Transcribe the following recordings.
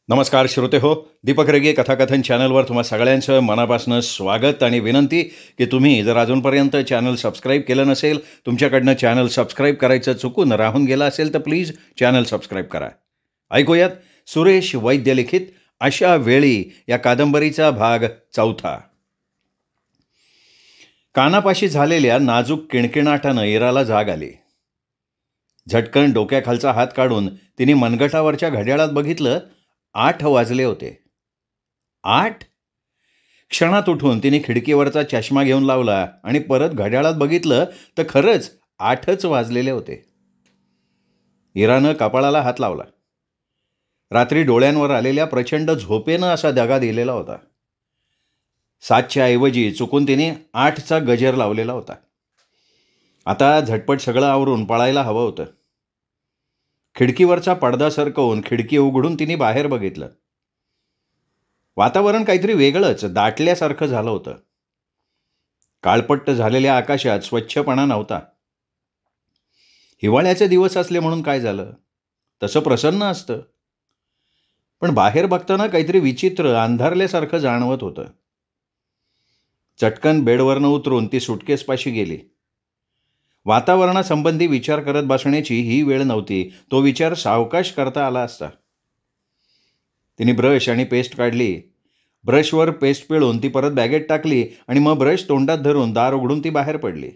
नमस्कार श्रोते हो, दीपक रगे कथाकथन चॅनलवर तुम्हा सगळ्यांचं मनापासून स्वागत आणि विनंती की तुम्ही जर अजूनपर्यंत चॅनल सबस्क्राईब केलं नसेल, तुमच्याकडनं चॅनल सबस्क्राईब करायचं चुकून राहून गेलं असेल तर प्लीज चॅनल सबस्क्राईब करा. ऐकूयात सुरेश वैद्य लिखित अशा वेळी या कादंबरीचा भाग 4. कानापाशी झालेल्या नाजूक किणकिणाटानं इराला जाग आली. झटकन डोक्याखालचा हात काढून तिने मनगटावरच्या घड्याळात बघितलं. 8 वाजले होते. 8? क्षणात उठून तिने खिडकीवरचा चष्मा घेऊन लावला आणि परत घड्याळात बघितलं तर खरंच 8च वाजलेले होते. इरानं कपाळाला हात लावला. रात्री डोळ्यांवर आलेल्या प्रचंड झोपेनं असा दगा दिलेला होता. 7च्या ऐवजी चुकून तिने 8चा गजर लावलेला होता. आता झटपट सगळं आवरून पळायला हवं होतं. खिडकीवरचा पडदा सरकवून खिडकी उघडून तिने बाहेर बघितलं. वातावरण काहीतरी वेगळंच दाटल्यासारखं झालं होतं. काळपट्ट झालेल्या आकाशात स्वच्छपणा नव्हता. हिवाळ्याचे दिवस असले म्हणून काय झालं, तसं प्रसन्न असतं. पण बाहेर बघताना काहीतरी विचित्र अंधारल्यासारखं जाणवत होतं. चटकन बेडवरनं उतरून ती सुटकेसपाशी गेली. वातावरणासंबंधी विचार करत बसण्याची ही वेळ नव्हती. तो विचार सावकाश करता आला असता. तिने ब्रश आणि पेस्ट काढली. ब्रशवर पेस्ट पिळून ती परत बॅगेत टाकली आणि मग ब्रश तोंडात धरून दार उघडून ती बाहेर पडली.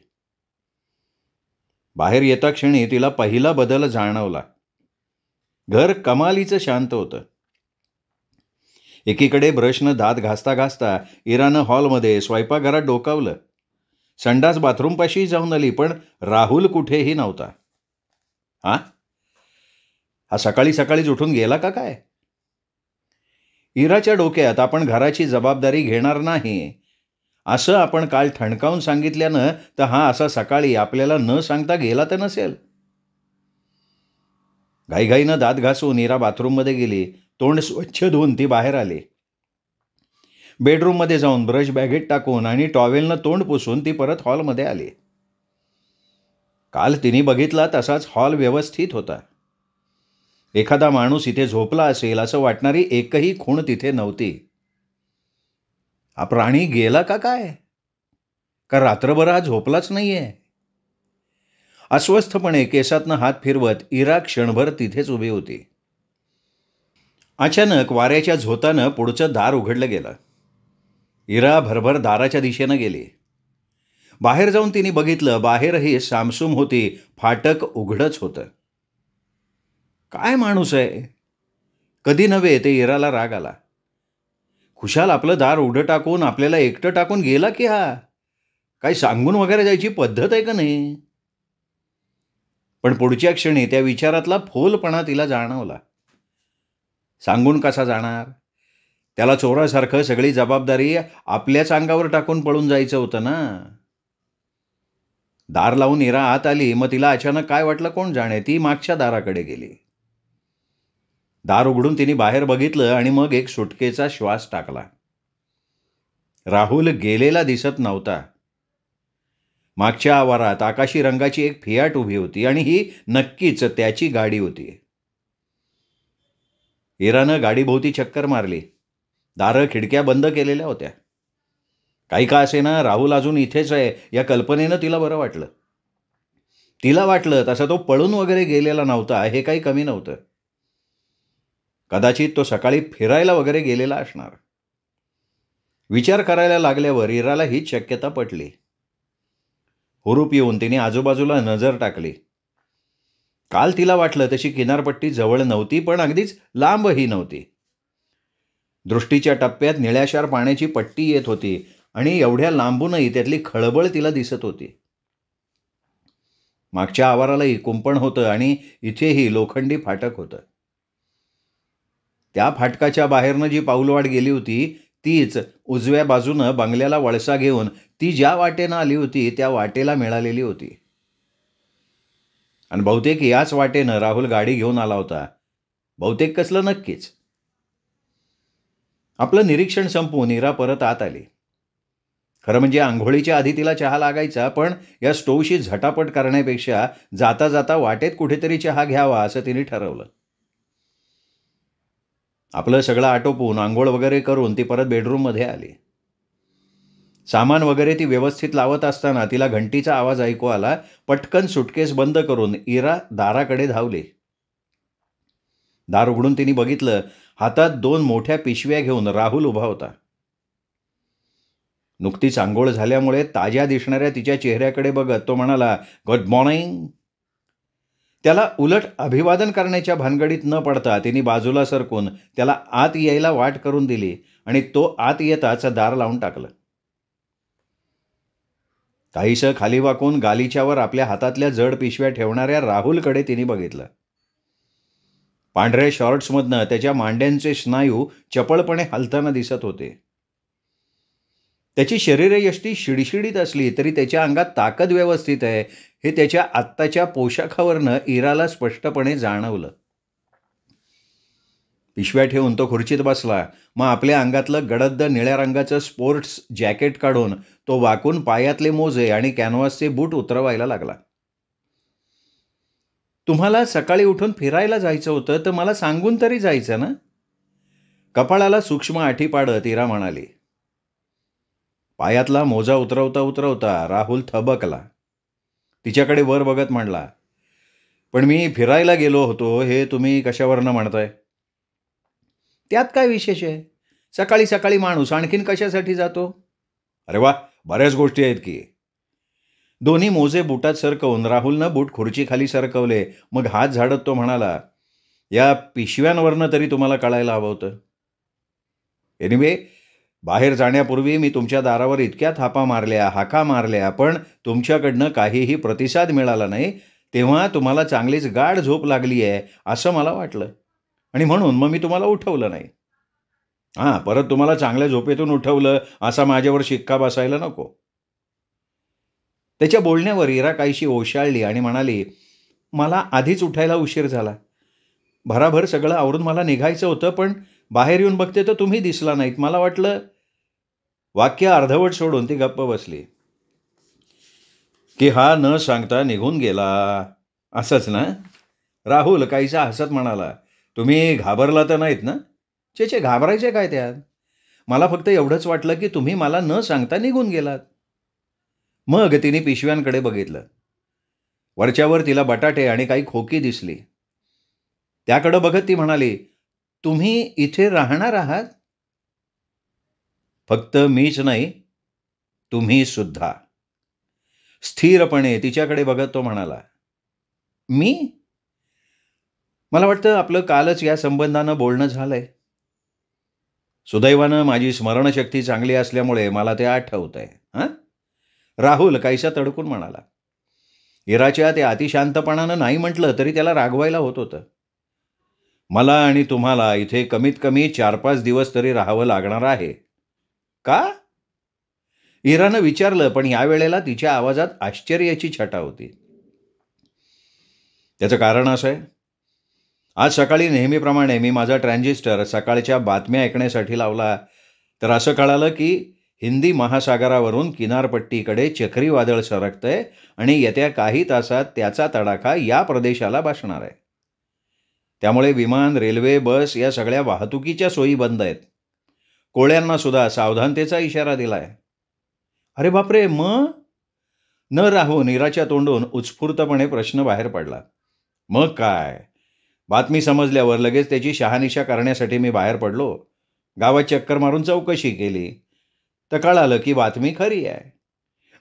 बाहेर येता क्षणी तिला पहिला बदल जाणवला. घर कमालीचं शांत होतं. एकीकडे ब्रशनं दात घासता घासता इरानं हॉलमध्ये स्वयंपाकघरात डोकावलं. संडास बाथरूमपाशी जाऊन आली, पण राहुल कुठेही नव्हता. हा सकाळी सकाळीच उठून गेला का काय? इराच्या डोक्यात आपण घराची जबाबदारी घेणार नाही असं आपण काल ठणकावून सांगितल्यानं तर हा असा सकाळी आपल्याला न सांगता गेला तर नसेल. घाईघाईनं दात घासून इरा बाथरूममध्ये गेली. तोंड स्वच्छ धुवून ती बाहेर आली. बेडरूममध्ये जाऊन ब्रश बॅगेत टाकून आणि टॉवेलनं तोंड पुसून ती परत हॉलमध्ये आली. काल तिने बघितला तसाच हॉल व्यवस्थित होता. एखादा माणूस इथे झोपला असेल असं वाटणारी एकही खूण तिथे नव्हती. हा प्राणी गेला का काय? का रात्रभर हा झोपलाच नाहीये? अस्वस्थपणे केसातनं हात फिरवत इरा क्षणभर तिथेच उभी होती. अचानक वाऱ्याच्या झोतानं पुढचं दार उघडलं गेलं. इरा भरभर दाराच्या दिशेनं गेली. बाहेर जाऊन तिने बघितलं, बाहेरही सामसूम होती. फाटक उघडच होतं. काय माणूस आहे? कधी नव्हे ते इराला राग आला. खुशाल आपलं दार उघडं टाकून आपल्याला एकटं टाकून गेला की हा? काही सांगून वगैरे जायची पद्धत आहे का नाही? पण पुढच्या क्षणी त्या विचारातला फोलपणा तिला जाणवला. सांगून कसा जाणार? त्याला चोरासारखं सगळी जबाबदारी आपल्याच अंगावर टाकून पळून जायचं होतं ना. दार लावून इरा आत आली. मग तिला अचानक काय वाटलं कोण जाणे. ती मागच्या दाराकडे गेली. दार उघडून तिने बाहेर बघितलं आणि मग एक सुटकेचा श्वास टाकला. राहुल गेलेला दिसत नव्हता. मागच्या आवारात आकाशी रंगाची एक फियाट उभी होती आणि ही नक्कीच त्याची गाडी होती. इरानं गाडीभोवती चक्कर मारली. दारं खिडक्या बंद केलेल्या होत्या. काही का असेना राहुल अजून इथेच आहे या कल्पनेनं तिला बरं वाटलं. तिला वाटलं तसा तो पळून वगैरे गेलेला नव्हता, हे काही कमी नव्हतं. कदाचित तो सकाळी फिरायला वगैरे गेलेला असणार. विचार करायला लागल्यावर इराला हीच शक्यता पटली. हुरूप येऊन तिने आजूबाजूला नजर टाकली. काल तिला वाटलं तशी किनारपट्टी जवळ नव्हती, पण अगदीच लांबही नव्हती. दृष्टीच्या टप्प्यात निळ्याशार पाण्याची पट्टी येत होती आणि एवढ्या लांबूनही त्यातली खळबळ तिला दिसत होती. मागच्या आवारालाही कुंपण होतं आणि इथेही लोखंडी फाटक होतं. त्या फाटकाच्या बाहेरनं जी पाऊलवाट गेली होती तीच उजव्या बाजूनं बंगल्याला वळसा घेऊन ती ज्या वाटेनं आली होती त्या वाटेला मिळालेली होती. आणि बहुतेक याच वाटेनं राहुल गाडी घेऊन आला होता. बहुतेक कसलं नक्कीच. आपलं निरीक्षण संपवून इरा परत आत आली. खरं म्हणजे आंघोळीच्या आधी तिला चहा लागायचा, पण या स्टोवशी झटापट करण्यापेक्षा जाता जाता वाटेत कुठेतरी चहा घ्यावा असं तिने ठरवलं. आपलं सगळं आटोपून आंघोळ वगैरे करून ती परत बेडरूममध्ये आली. सामान वगैरे ती व्यवस्थित लावत असताना तिला घंटीचा आवाज ऐकू आला. पटकन सुटकेस बंद करून इरा दाराकडे धावली. दार उघडून तिने बघितलं, हातात 2 मोठ्या पिशव्या घेऊन राहुल उभा होता. नुकतीच आंघोळ झाल्यामुळे ताज्या दिसणाऱ्या तिच्या चेहऱ्याकडे बघत तो म्हणाला, गुड मॉर्निंग. त्याला उलट अभिवादन करण्याच्या भानगडीत न पडता तिने बाजूला सरकून त्याला आत यायला वाट करून दिली आणि तो आत येताच दार लावून टाकलं. काहीसं खाली वाकून गालिच्यावर आपल्या हातातल्या जड पिशव्या ठेवणाऱ्या राहुलकडे तिने बघितलं. पांढऱ्या शॉर्ट्समधनं त्याच्या मांड्यांचे स्नायू चपळपणे हलताना दिसत होते. त्याची शरीरयष्टी शिडशिडीत असली तरी त्याच्या अंगात ताकद व्यवस्थित आहे हे त्याच्या आत्ताच्या पोशाखावरनं इराला स्पष्टपणे जाणवलं. पिशव्या ठेवून तो खुर्चीत बसला. मग आपल्या अंगातलं गडद निळ्या रंगाचं स्पोर्ट्स जॅकेट काढून तो वाकून पायातले मोजे आणि कॅनव्हासचे बूट उतरवायला लागला. तुम्हाला सकाळी उठून फिरायला जायचं होतं तर मला सांगून तरी जायचं ना. कपाळाला सूक्ष्म आठी पाडत इरा म्हणाली. पायातला मोजा उतरवता उतरवता राहुल थबकला. तिच्याकडे वर बघत म्हणला, पण मी फिरायला गेलो होतो हे तुम्ही कशावरनं म्हणताय? त्यात काय विशेष आहे? सकाळी सकाळी माणूस आणखीन कशासाठी जातो? अरे वा, बऱ्याच गोष्टी आहेत की. दोन्ही मोजे बुटात सरकवून राहुलनं बूट खुर्चीखाली सरकवले. मग हात झाडत तो म्हणाला, या पिशव्यांवरनं तरी तुम्हाला कळायला हवं होतं. एनिवे, बाहेर जाण्यापूर्वी मी तुमच्या दारावर इतक्या थापा मारल्या, हाका मारल्या, पण तुमच्याकडनं काहीही प्रतिसाद मिळाला नाही. तेव्हा तुम्हाला चांगलीच गाढ झोप लागली आहे असं मला वाटलं आणि म्हणून मग मी तुम्हाला उठवलं नाही. परत तुम्हाला चांगल्या झोपेतून उठवलं असा माझ्यावर शिक्का बसायला नको. त्याच्या बोलण्यावर इरा काहीशी ओशाळली आणि म्हणाली, मला आधीच उठायला उशीर झाला. भराभर सगळं आवरून मला निघायचं होतं, पण बाहेर येऊन बघते तर तुम्ही दिसला नाहीत. मला वाटलं. वाक्य अर्धवट सोडून ती गप्प बसली. की हा न सांगता निघून गेला असंच ना? राहुल काहीसा हसत म्हणाला. तुम्ही घाबरला तर नाहीत ना? चे घाबरायचे काय त्यात? मला फक्त एवढंच वाटलं की तुम्ही मला न सांगता निघून गेलात. मग तिने पिशव्यांकडे बघितलं. वरच्यावर तिला बटाटे आणि काही खोकी दिसली. त्याकडे बघत ती म्हणाली, तुम्ही इथे राहणार आहात? फक्त मीच नाही, तुम्ही सुद्धा. स्थिरपणे तिच्याकडे बघत तो म्हणाला. मी? मला वाटतं आपलं कालच या संबंधानं बोलणं झालंय. सुदैवानं माझी स्मरणशक्ती चांगली असल्यामुळे मला ते आठवतंय. राहुल काहीसा तडकून म्हणाला. इराच्या ते अतिशांतपणानं नाही म्हटलं तरी त्याला रागवायला होत होतं. मला आणि तुम्हाला इथे कमीत कमी 4-5 दिवस तरी राहावं लागणार आहे. का? इरानं विचारलं, पण यावेळेला तिच्या आवाजात आश्चर्याची छटा होती. त्याचं कारण असं आहे, आज सकाळी नेहमीप्रमाणे मी माझा ट्रान्झिस्टर सकाळच्या बातम्या ऐकण्यासाठी लावला तर असं कळालं की हिंदी महासागरावरून किनारपट्टीकडे चक्रीवादळ सरकतंय आणि येत्या काही तासात त्याचा तडाखा या प्रदेशाला बसणार आहे. त्यामुळे विमान, रेल्वे, बस या सगळ्या वाहतुकीच्या सोयी बंद आहेत. कोळ्यांना सुद्धा सावधानतेचा इशारा दिला आहे. अरे बापरे, मग? न राहून इराच्या तोंडून उत्स्फूर्तपणे प्रश्न बाहेर पडला. मग काय? बातमी समजल्यावर लगेच त्याची शहानिशा करण्यासाठी मी बाहेर पडलो. गावात चक्कर मारून चौकशी केली तर कळालं की बातमी खरी आहे.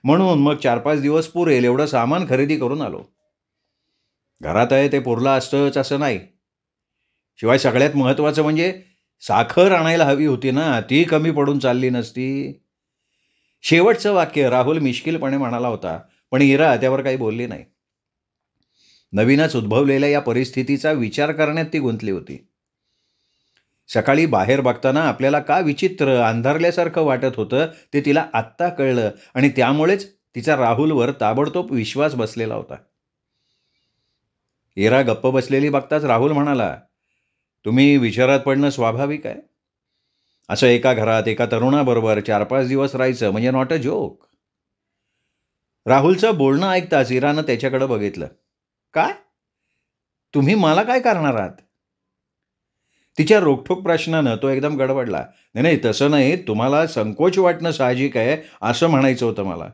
म्हणून मग 4-5 दिवस पुरेल एवढं सामान खरेदी करून आलो. घरात आहे ते पुरलं असतंच असं नाही. शिवाय सगळ्यात महत्त्वाचं म्हणजे साखर आणायला हवी होती ना, ती कमी पडून चालली नसती. शेवटचं वाक्य राहुल मिश्किलपणे म्हणाला होता, पण इरा त्यावर काही बोलली नाही. नवीनच उद्भवलेल्या या परिस्थितीचा विचार करण्यात ती गुंतली होती. सकाळी बाहेर बघताना आपल्याला का विचित्र अंधारल्यासारखं वाटत होतं ते तिला आत्ता कळलं आणि त्यामुळेच तिचा राहुलवर ताबडतोब विश्वास बसलेला होता. इरा गप्प बसलेली बघताच राहुल म्हणाला, तुम्ही विचारात पडणं स्वाभाविक आहे. असं एका घरात एका तरुणाबरोबर 4-5 दिवस राहायचं म्हणजे नॉट अ जोक. राहुलचं बोलणं ऐकताच इरानं त्याच्याकडे बघितलं. काय? तुम्ही मला काय करणार आहात? तिच्या रोखठोक प्रश्नानं तो एकदम गडबडला. नाही नाही, तसं नाही, तुम्हाला संकोच वाटणं साहजिक आहे असं म्हणायचं होतं मला.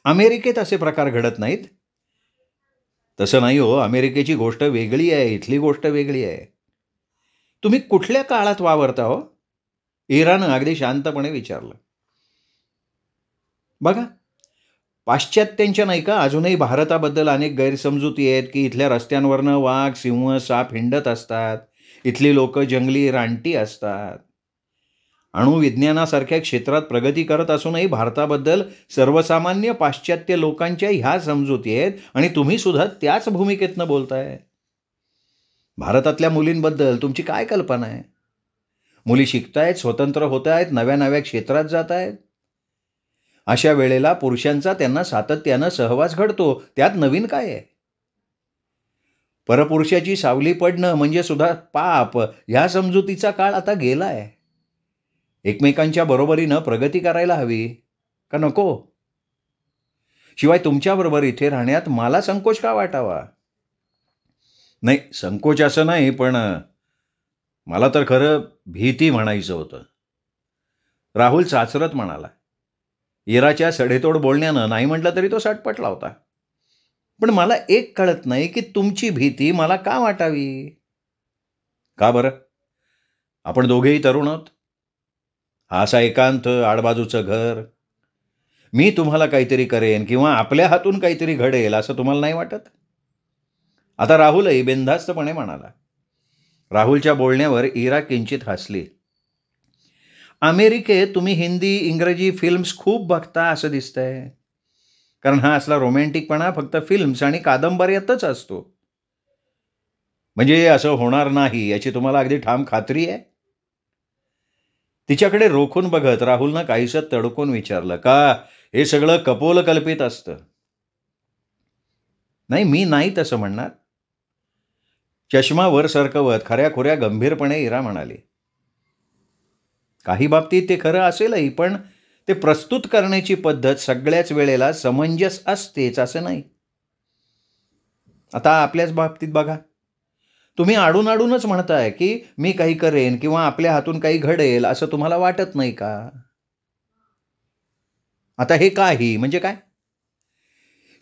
अमेरिकेत असे प्रकार घडत नाहीत. तसं नाही हो, अमेरिकेची गोष्ट वेगळी आहे, इथली गोष्ट वेगळी आहे. तुम्ही कुठल्या काळात वावरता हो? इरानं अगदी शांतपणे विचारलं. बघा, पाश्चात्यांच्या नाही का अजूनही भारताबद्दल अनेक गैरसमजुती आहेत की इथल्या रस्त्यांवरनं वाघ, सिंह, साप हिंडत असतात. इथली लोक जंगली रानटी असतात. अणुविज्ञानासारख्या क्षेत्रात प्रगती करत असूनही भारताबद्दल सर्वसामान्य पाश्चात्य लोकांच्या ह्या समजुती आहेत आणि तुम्ही सुद्धा त्याच भूमिकेतनं बोलताय. भारतातल्या मुलींबद्दल तुमची काय कल्पना आहे? मुली शिकतायत, स्वतंत्र होत आहेत, नव्या नव्या क्षेत्रात जात आहेत. अशा वेळेला पुरुषांचा त्यांना सातत्यानं सहवास घडतो. त्यात नवीन काय आहे? परपुरुषाची सावली पडणं म्हणजे सुद्धा पाप, ह्या समजुतीचा काळ आता गेलाय. एकमेकांच्या बरोबरीनं प्रगती करायला हवी का नको? शिवाय तुमच्याबरोबर इथे राहण्यात मला संकोच का वाटावा? नाही, संकोच असं नाही, पण मला तर खरं भीती म्हणायचं होतं. राहुल चाचरत म्हणाला. इराच्या सडेतोड बोलण्यानं नाही म्हटलं तरी तो सटपटला होता. पण मला एक कळत नाही की तुमची भीती मला का वाटावी? का बरं? आपण दोघेही तरुण आहोत. हा असा एकांत, आडबाजूचं घर. मी तुम्हाला काहीतरी करेन किंवा आपल्या हातून काहीतरी घडेल असं तुम्हाला नाही वाटत? आता राहुलही बिनधास्तपणे म्हणाला. राहुलच्या बोलण्यावर इरा किंचित हसली. अमेरिकेत तुम्ही हिंदी, इंग्रजी फिल्म्स खूप बघता असं दिसतंय. कारण हा असला रोमॅन्टिकपणा फक्त फिल्म्स आणि कादंबऱ्यातच असतो. म्हणजे असं होणार नाही याची तुम्हाला अगदी ठाम खात्री आहे? तिच्याकडे रोखून बघत राहुलनं काहीसं तडकून विचारलं. का हे सगळं कपोलकल्पित असतं? नाही, मी नाही तसं म्हणणार. चष्मा वर सरकवत खऱ्याखुऱ्या गंभीरपणे इरा म्हणाली. काही बाबतीत ते खरं असेलही, पण ते प्रस्तुत करण्याची पद्धत सगळ्याच वेळेला समंजस असतेच असं नाही. आता आपल्याच बाबतीत बघा, तुम्ही आडूनच म्हणताय की मी काही करेन किंवा आपल्या हातून काही घडेल असं तुम्हाला वाटत नाही का? आता हे काही म्हणजे काय?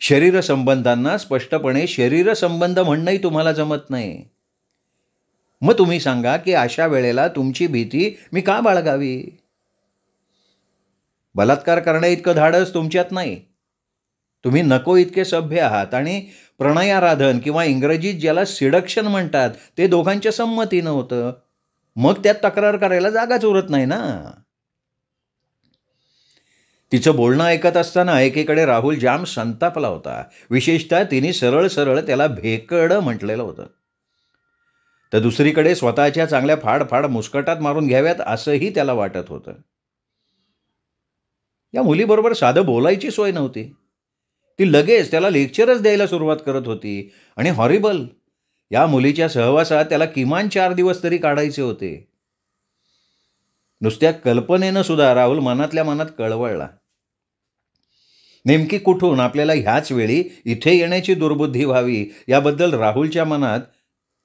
शरीर संबंधांना स्पष्टपणे शरीर संबंध म्हणणंही तुम्हाला जमत नाही. मग तुम्ही सांगा की अशा वेळेला तुमची भीती मी का बाळगावी? बलात्कार करण्या इतकं धाडस तुमच्यात नाही. तुम्ही नको इतके सभ्य आहात आणि प्रणयाराधन किंवा इंग्रजीत ज्याला सिडक्शन म्हणतात ते दोघांच्या संमतीनं होतं. मग त्यात तक्रार करायला जागाच उरत नाही ना. तिचं बोलणं ऐकत असताना एकीकडे राहुल जाम संतापला होता. विशेषतः तिने सरळ सरळ त्याला भेकड म्हटलेलं होतं. तर दुसरीकडे स्वतःच्या चांगल्या फाड मुस्कटात मारून घ्याव्यात असंही त्याला वाटत होतं. या मुलीबरोबर साधं बोलायची सोय नव्हती. ती लगेच त्याला लेक्चरच द्यायला सुरुवात करत होती. आणि हॉरिबल, या मुलीच्या सहवासात त्याला किमान 4 दिवस तरी काढायचे होते. नुसत्या कल्पनेनं सुद्धा राहुल मनातल्या मनात कळवळला. नेमकी कुठून आपल्याला ह्याच वेळी इथे येण्याची दुर्बुद्धी व्हावी याबद्दल राहुलच्या मनात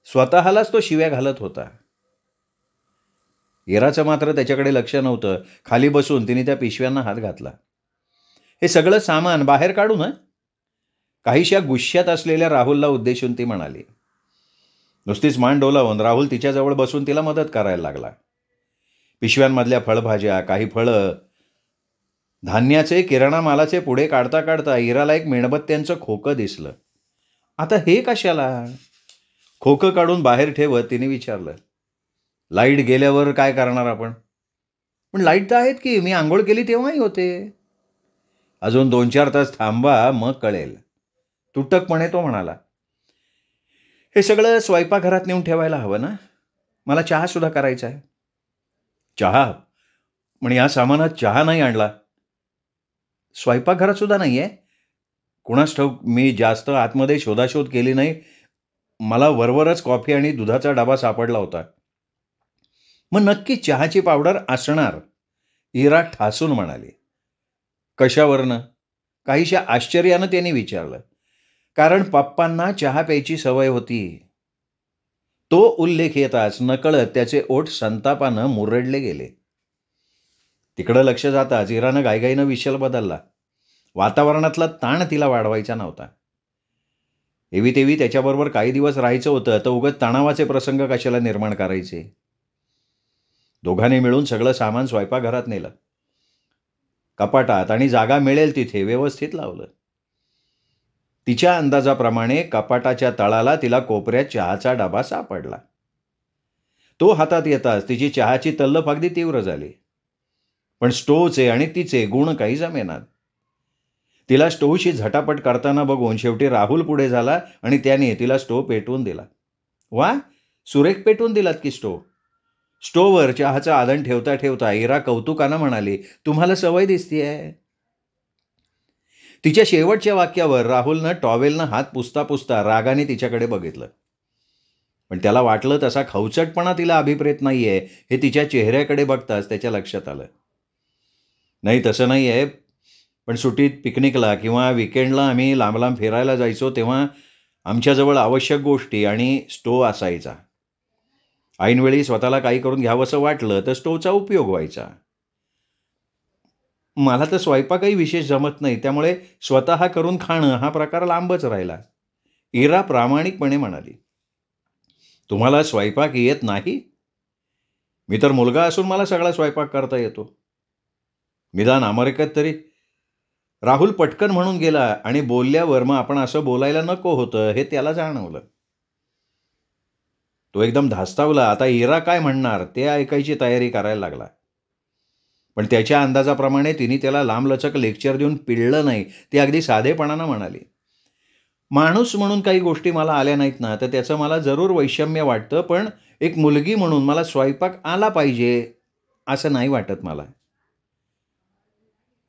स्वतःलाच तो शिव्या घालत होता. इराचं मात्र त्याच्याकडे लक्ष नव्हतं. खाली बसून तिने त्या पिशव्यांना हात घातला. हे सगळं सामान बाहेर काढू ना? काहीशा गुस्स्यात असलेल्या राहुलला उद्देशून ती म्हणाली. नुसतीच मान डोलावून राहुल तिच्याजवळ बसून तिला मदत करायला लागला. पिशव्यांमधल्या फळभाज्या, काही फळं, धान्याचे, किराणा मालाचे पुढे काढता काढता इराला एक मेणबत्त्यांचं खोकं दिसलं. आता हे कशाला? खोकं काढून बाहेर ठेवत तिने विचारलं. लाईट गेल्यावर काय करणार आपण? पण लाईट तर आहेत की, मी आंघोळ केली तेव्हाही होते. अजून 2-4 तास थांबा, मग कळेल, तुटकपणे तो म्हणाला. हे सगळं स्वयंपाकघरात नेऊन ठेवायला हवं ना? मला चहा सुद्धा करायचा आहे. चहा? पण या सामानात चहा नाही आणला. स्वयंपाकघरात सुद्धा नाही आहे? कुणास ठाऊक, मी जास्त आतमध्ये शोधाशोध केली नाही. मला वरवरच कॉफी आणि दुधाचा डबा सापडला होता. मग नक्की चहाची पावडर असणार, इरा ठासून म्हणाली. कशावरनं? काहीशा आश्चर्यानं त्यांनी विचारलं. कारण पप्पांना चहा प्यायची सवय होती. तो उल्लेख येताच नकळत त्याचे ओठ संतापानं मुरडले गेले. तिकडं लक्ष जाताच इरानं घाईघाईनं विषय बदलला. वातावरणातला ताण तिला वाढवायचा नव्हता. एवी तेवी त्याच्याबरोबर काही दिवस राहायचं होतं, तर उगाच तणावाचे प्रसंग कशाला निर्माण करायचे. दोघांनी मिळून सगळं सामान स्वयंपाकघरात नेलं. कपाटात आणि जागा मिळेल तिथे व्यवस्थित लावलं. तिच्या अंदाजाप्रमाणे कपाटाच्या तळाला तिला कोपऱ्यात चहाचा डबा सापडला. तो हातात येताच तिची चहाची तल्लफ अगदी तीव्र झाली. पण स्टोवचे आणि तिचे गुण काही जमेनात. तिला स्टोवशी झटापट करताना बघून शेवटी राहुल पुढे झाला आणि त्याने तिला स्टोव पेटवून दिला. वा, सुरेख पेटवून दिलात की स्टोव. स्टोववर चहाचं आधण ठेवता ठेवता इरा कौतुकानं म्हणाली, तुम्हाला सवय दिसतीये. तिच्या शेवटच्या वाक्यावर राहुलनं टॉवेलनं हात पुसता पुसता रागाने तिच्याकडे बघितलं. पण त्याला वाटलं तसा खवचटपणा तिला अभिप्रेत नाहीये हे तिच्या चेहऱ्याकडे बघताच त्याच्या लक्षात आलं. नाही, तसं नाही आहे. पण सुट्टीत पिकनिकला किंवा विकेंडला आम्ही लांब लांब फिरायला जायचो तेव्हा आमच्याजवळ आवश्यक गोष्टी आणि स्टोव असायचा. ऐनवेळी स्वतःला काही करून घ्यावंसं वाटलं तर स्टोवचा उपयोग व्हायचा. मला तर स्वयंपाकही विशेष जमत नाही, त्यामुळे स्वतः करून खाणं हा प्रकार लांबच राहिला. इरा प्रामाणिकपणे म्हणाली, तुम्हाला स्वयंपाक येत नाही? मी तर मुलगा असून मला सगळा स्वयंपाक करता येतो. निदान अमेरिकेत तरी. राहुल पटकन म्हणून गेला आणि बोलल्यावर मग आपण असं बोलायला नको होतं हे त्याला जाणवलं. तो एकदम धास्तावला. आता इरा काय म्हणणार ते ऐकायची तयारी करायला लागला. पण त्याच्या अंदाजाप्रमाणे तिने त्याला लांबलचक लेक्चर देऊन पिळलं नाही. ती अगदी साधेपणानं म्हणाली, माणूस म्हणून काही गोष्टी मला आल्या नाहीत ना, तर त्याचं मला जरूर वैषम्य वाटतं, पण एक मुलगी म्हणून मला स्वयंपाक आला पाहिजे असं नाही वाटत मला.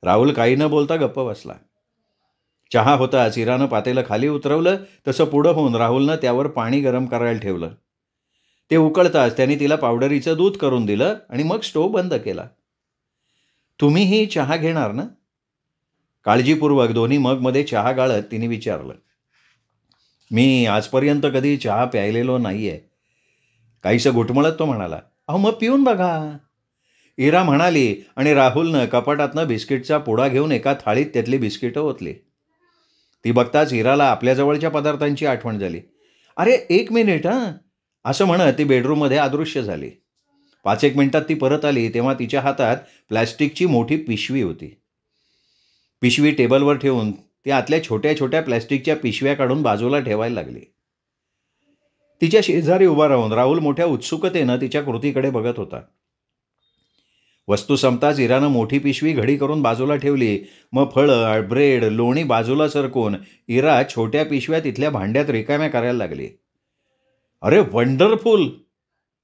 राहुल काही न बोलता गप्प बसला. चहा होताच इरानं पातेलं खाली उतरवलं. तसं पुढं होऊन राहुलनं त्यावर पाणी गरम करायला ठेवलं. ते उकळताच त्याने तिला पावडरीचं दूध करून दिलं आणि मग स्टोव बंद केला. तुम्हीही चहा घेणार ना? काळजीपूर्वक दोन्ही मगमध्ये चहा गाळत तिने विचारलं. मी आजपर्यंत कधी चहा प्यायलेलो नाहीये. काहीसं घुटमळत तो म्हणाला. अहो मग पिऊन बघा, इरा म्हणाली आणि राहुलनं कपाटातनं बिस्किटचा पुडा घेऊन एका थाळीत त्यातली बिस्किटं ओतली. ती बघताच इराला आपल्याजवळच्या पदार्थांची आठवण झाली. अरे 1 मिनिट हां, असं म्हणत ती बेडरूममध्ये अदृश्य झाली. 5-1 मिनिटात ती परत आली तेव्हा तिच्या हातात प्लॅस्टिकची मोठी पिशवी होती. पिशवी टेबलवर ठेवून ती आतल्या छोट्या छोट्या प्लॅस्टिकच्या पिशव्या काढून बाजूला ठेवायला लागली. तिच्या शेजारी उभा राहून राहुल मोठ्या उत्सुकतेनं तिच्या कृतीकडे बघत होता. वस्तू संपताच इरानं मोठी पिशवी घडी करून बाजूला ठेवली. मग फळं, ब्रेड, लोणी बाजूला सरकून इरा छोट्या पिशव्या तिथल्या भांड्यात रिकाम्या करायला लागली. अरे वंडरफुल,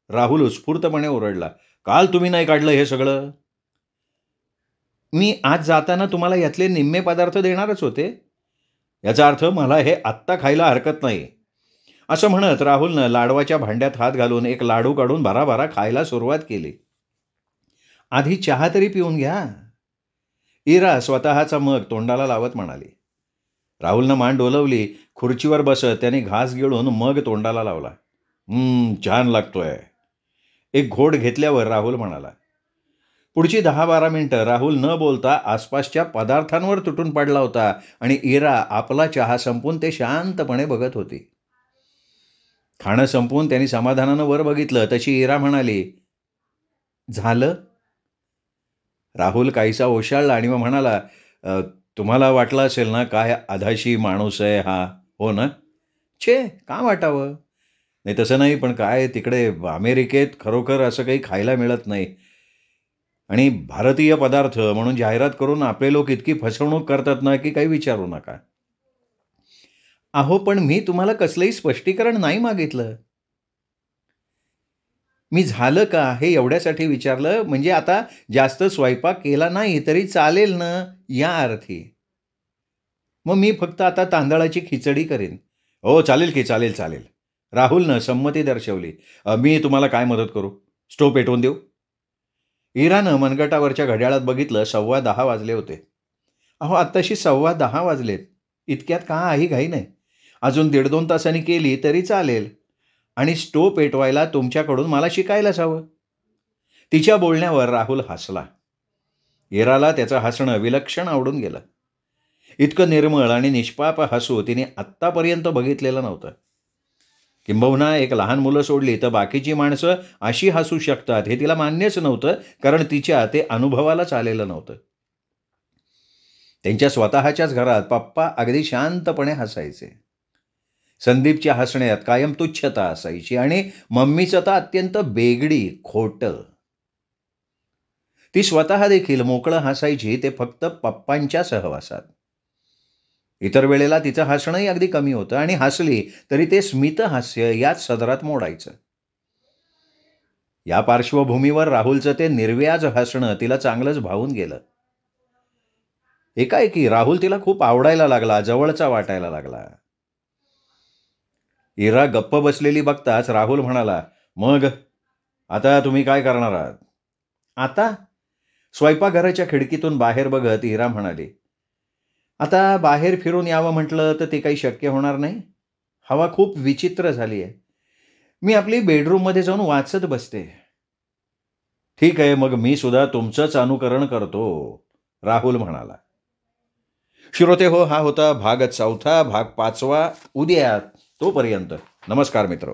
राहुल उत्स्फूर्तपणे ओरडला. काल तुम्ही नाही काढलं हे सगळं? मी आज जाताना तुम्हाला यातले निम्मे पदार्थ देणारच होते. याचा अर्थ मला हे आत्ता खायला हरकत नाही. असं म्हणत राहुलनं लाडवाच्या भांड्यात हात घालून एक लाडू काढून भराभरा खायला सुरुवात केली. आधी चहा तरी पिऊन घ्या, इरा स्वतःचा मग तोंडाला लावत म्हणाली. राहुलनं मान डोलवली. खुर्चीवर बसत त्याने घास गिळून मग तोंडाला लावला. छान लागतोय. एक घोट घेतल्यावर राहुल म्हणाला. पुढची 10-12 मिनिटं राहुल न बोलता आसपासच्या पदार्थांवर तुटून पडला होता आणि इरा आपला चहा संपून ते शांतपणे बघत होती. खाणं संपून त्यांनी समाधानानं वर बघितलं तशी इरा म्हणाली, झालं? राहुल काहीसा ओशाळला आणि मग म्हणाला, तुम्हाला वाटलं असेल ना काय अधाशी माणूस आहे हा, हो ना? छे, का वाटावं? नाही तसं नाही, पण काय तिकडे अमेरिकेत खरोखर असं काही खायला मिळत नाही आणि भारतीय पदार्थ म्हणून जाहिरात करून आपले लोक इतकी फसवणूक करतात ना की काही विचारू नका. अहो पण मी तुम्हाला कसलंही स्पष्टीकरण नाही मागितलं. मी झालं का हे एवढ्यासाठी विचारलं, म्हणजे आता जास्त स्वयंपाक केला नाही तरी चालेल ना या अर्थी. मग मी फक्त आता तांदळाची खिचडी करेन. हो चालेल की, चालेल चालेल, राहुलनं संमती दर्शवली. मी तुम्हाला काय मदत करू? स्टोव पेटवून देऊ? इरानं मनगटावरच्या घड्याळात बघितलं. 10:15 वाजले होते. अहो आत्ताशी 10:15 वाजलेत. इतक्यात का ही घाई नाही. अजून 1.5-2 तासांनी केली तरी चालेल. आणि स्टोव पेटवायला तुमच्याकडून मला शिकायलाच हवं. तिच्या बोलण्यावर राहुल हसला. इराला त्याचं हसणं विलक्षण आवडून गेलं. इतकं निर्मळ आणि निष्पाप हसू तिने आत्तापर्यंत बघितलेलं नव्हतं. किंबहुना एक लहान मुलं सोडली तर बाकीची माणसं अशी हसू शकतात हे तिला मान्यच नव्हतं, कारण तिच्या ते अनुभवालाच आलेलं नव्हतं. त्यांच्या स्वतःच्याच घरात पप्पा अगदी शांतपणे हसायचे. संदीपच्या हसण्यात कायम तुच्छता असायची आणि मम्मीचं तर अत्यंत बेगडी, खोटं. ती स्वतः देखील मोकळं हसायची, ते फक्त पप्पांच्या सहवासात. इतर वेळेला तिचं हसणंही अगदी कमी होतं आणि हसली तरी ते स्मितहास्य याच सदरात मोडायचं. या पार्श्वभूमीवर राहुलचं ते निर्व्याज हसणं तिला चांगलंच भावून गेलं. एकाएकी राहुल तिला खूप आवडायला लागला, जवळचा वाटायला लागला. इरा गप्प बसलेली बघताच राहुल म्हणाला, "मग आता तुम्ही काय करणार आहात?" "आता?" स्वयंपाकघराच्या खिडकीतून बाहेर बघत इरा म्हणाली, "आता बाहेर फिरून यावं म्हटलं तर ते काही शक्य होणार नाही. हवा खूप विचित्र झाली आहे. मी आपली बेडरूममध्ये जाऊन वाचत बसते." "ठीक आहे, मग मी सुद्धा तुमचंच अनुकरण करतो," राहुल म्हणाला. श्रोते हो, हा होता भाग 4. भाग 5 उद्या. तोपर्यंत नमस्कार मित्र.